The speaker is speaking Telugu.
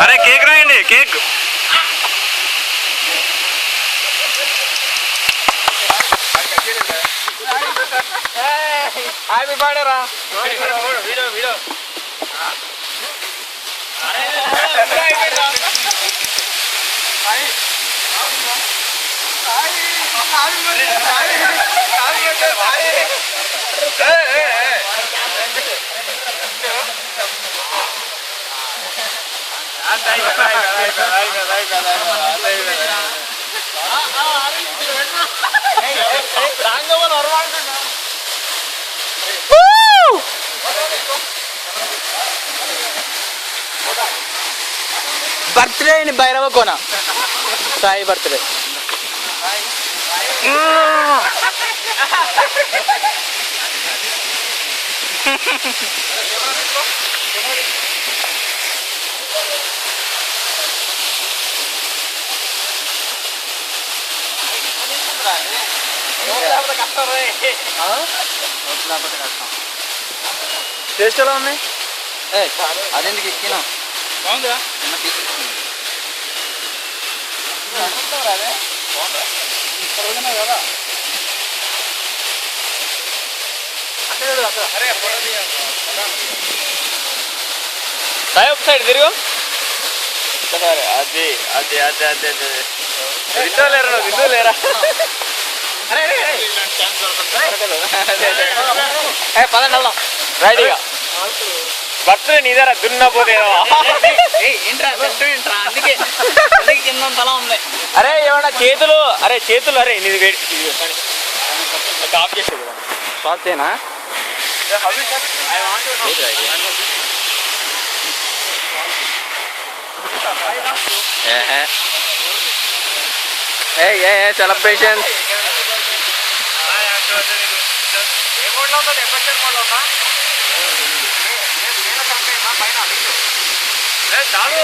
అరే కేక్ రాయండి కేక్. హ్యాపీ బర్త్డే రా. వీడియో వీడియో బర్త్డే అండి భైరవ కోన సాయి బర్త్డే. టేస్ట్ ఎలా ఉన్నాయి? అదెందుకు ఎక్కినా బాగుందా? ఒక సైడ్ తిరుగు. అది అది అది అది అది విండో లేరా, విండో లేరా? పదండి వెళ్దాం రైట్గా. బర్త్డే నీదరా దున్నపోతే ఏంట్రా ఏంట్రా అందుకే కిందంతలా ఉంది. అరే ఏమన్నా చేతులు, అరే చేతులు, అరే నీది వేడి ఆఫ్ చేసేది షార్ట్సేనా సెలబ్రేషన్. చాలు